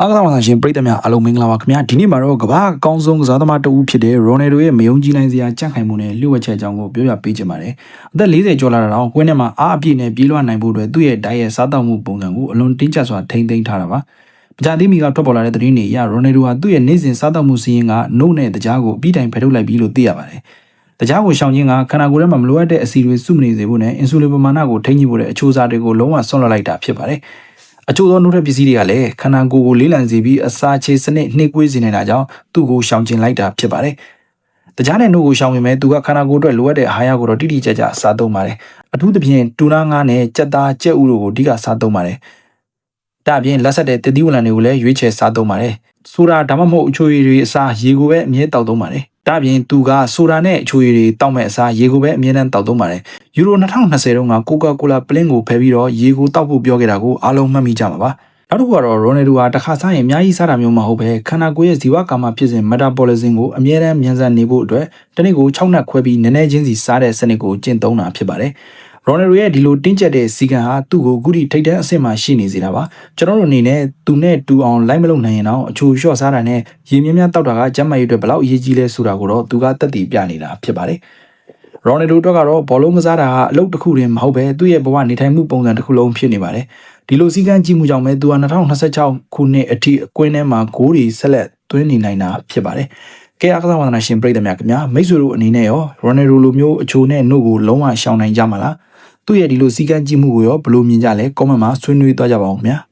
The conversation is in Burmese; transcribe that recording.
အားကစားဝန်ဆောင်ရှင်ပရိသတ်များအားလုံးမင်္ဂလာပါခင်ဗျာဒီနေ့မှာတော့ကမ္ဘာအကောင်းဆုံးကစားသမားတဦးဖြစ်တဲ့ရိုနယ်ဒိုရဲ့မယုံကြည်နိုင်စရာကြန့်ခိုင်မှုနဲ့လျှို့ဝှက်ချက်အကြောင်းကိုပြောပြပေးချင်ပါတယ်အသက်40ကျော်လာတာတော့ကွင်းထဲမှာအားအပြည့်နဲ့ပြေးလွှတ်နိုင်ဖို့အတွက်သူ့ရဲ့ဓာတ်ရဲ့စားတောက်မှုပုံစံကိုအလွန်တင်းကျပ်စွာထိန်းသိမ်းထားတာပါမကြသေးမီကထွက်ပေါ်လာတဲ့သတင်းတွေအရရိုနယ်ဒိုဟာသူ့ရဲ့နေ့စဉ်စားတောက်မှုစီးရင်ကနှုတ်နဲ့တကြားကိုအပြီးတိုင်ဖယ်ထုတ်လိုက်ပြီးလို့သိရပါတယ်တကြားကိုရှောင်ခြင်းကခန္ဓာကိုယ်ထဲမှာမလိုအပ်တဲ့အဆီတွေစုမနေစေဖို့နဲ့အင်ဆူလင်ပမာဏကိုထိန်းညှိဖို့တဲ့အချိုးအစားတွေကိုလုံးဝဆွန့်လွတ်လိုက်တာဖြစ်ပါတယ်အချို့သောနှုတ်ထွက်ပစ္စည်းတွေကလည်းခန္ဓာကိုယ်ကိုလေးလံစေပြီးအစာချေစနစ်နှိပ်ကွေးစေနေတာကြောင့်သူ့ကိုရှောင်ကျဉ်လိုက်တာဖြစ်ပါတယ်။တကြားနဲ့နှုတ်ကိုရှောင်ပေမဲ့သူကခန္ဓာကိုယ်အတွက်လိုအပ်တဲ့အာဟာရကိုတော့တိတိကျကျစားသုံးပါတယ်။အထူးသဖြင့်တူနာငါးနဲ့ကြက်သားကြက်ဥတို့ကိုအဓိကစားသုံးပါတယ်။ဒါအပြင်လက်ဆက်တဲ့တတိဝလံတွေကိုလည်းရွေးချယ်စားသုံးပါတယ်။ဆိုတာဒါမှမဟုတ်အချိုရည်တွေအစားရေကိုပဲအမြဲတောက်သုံးပါတယ်။ဒါအပြင်သူကဆိုတာနဲ့အချိုရည်တွေတောက်မဲ့အစားရေကိုပဲအမြဲတမ်းတောက်သုံးပါတယ်။ယူရို2020တုန်းကကိုကာကိုလာပလင်းကိုဖယ်ပြီးတော့ရေကိုတောက်ဖို့ပြောခဲ့တာကိုအားလုံးမှတ်မိကြမှာပါ။နောက်တစ်ခုကတော့ရိုနယ်ဒိုဟာတစ်ခါစားရင်အများကြီးစားတာမျိုးမဟုတ်ပဲခန္ဓာကိုယ်ရဲ့ဇီဝကာမဖြစ်စဉ် metabolism ကိုအမြဲတမ်းမြန်ဆန်နေဖို့အတွက်တစ်နေ့ကို6နက်ခွဲပြီးနည်းနည်းချင်းစီစားတဲ့စနစ်ကိုကျင့်သုံးတာဖြစ်ပါတယ်။ရိုနယ်ဒိုရဲ့ဒီလိုတင်းကျပ်တဲ့စီကံဟာသူ့ကိုအခုထိထိပ်တန်းအဆင့်မှာရှိနေစေတာပါ။ကျွန်တော်တို့အနေနဲ့သူနဲ့တူအောင်လိုက်မလုပ်နိုင်ရင်တော့အချိုလျှော့စားတာနဲ့ရေမြများတောက်တာကကျန်းမာရေးအတွက်ဘယ်လောက်အရေးကြီးလဲဆိုတာကိုတော့သူကသက်သေပြနေတာဖြစ်ပါတယ်။ရိုနယ်ဒိုအတွက်ကတော့ဘောလုံးကစားတာကအလုပ်တစ်ခုတည်းမဟုတ်ပဲသူ့ရဲ့ဘဝနေထိုင်မှုပုံစံတစ်ခုလုံးဖြစ်နေပါတယ်။ဒီလိုစည်းကမ်းကြည့်မှုကြောင့်ပဲသူက2026ခုနှစ်အထိအကွင်းထဲမှာဂိုးတွေဆက်လက်သွင်းနေနိုင်တာဖြစ်ပါတယ်။ကဲအားကစားဝါသနာရှင်ပရိသတ်များခင်ဗျာမိတ်ဆွေတို့အနေနဲ့ရောရိုနယ်ဒိုလိုမျိုးအချိုနဲ့နှုတ်ကိုလုံးဝရှောင်နိုင်ကြမှာလား။သူ့ရဲ့ဒီလိုစည်းကမ်းကြည့်မှုကိုရောဘယ်လိုမြင်ကြလဲ comment မှာဆွေးနွေးသွားကြပါဦးခင်ဗျာ။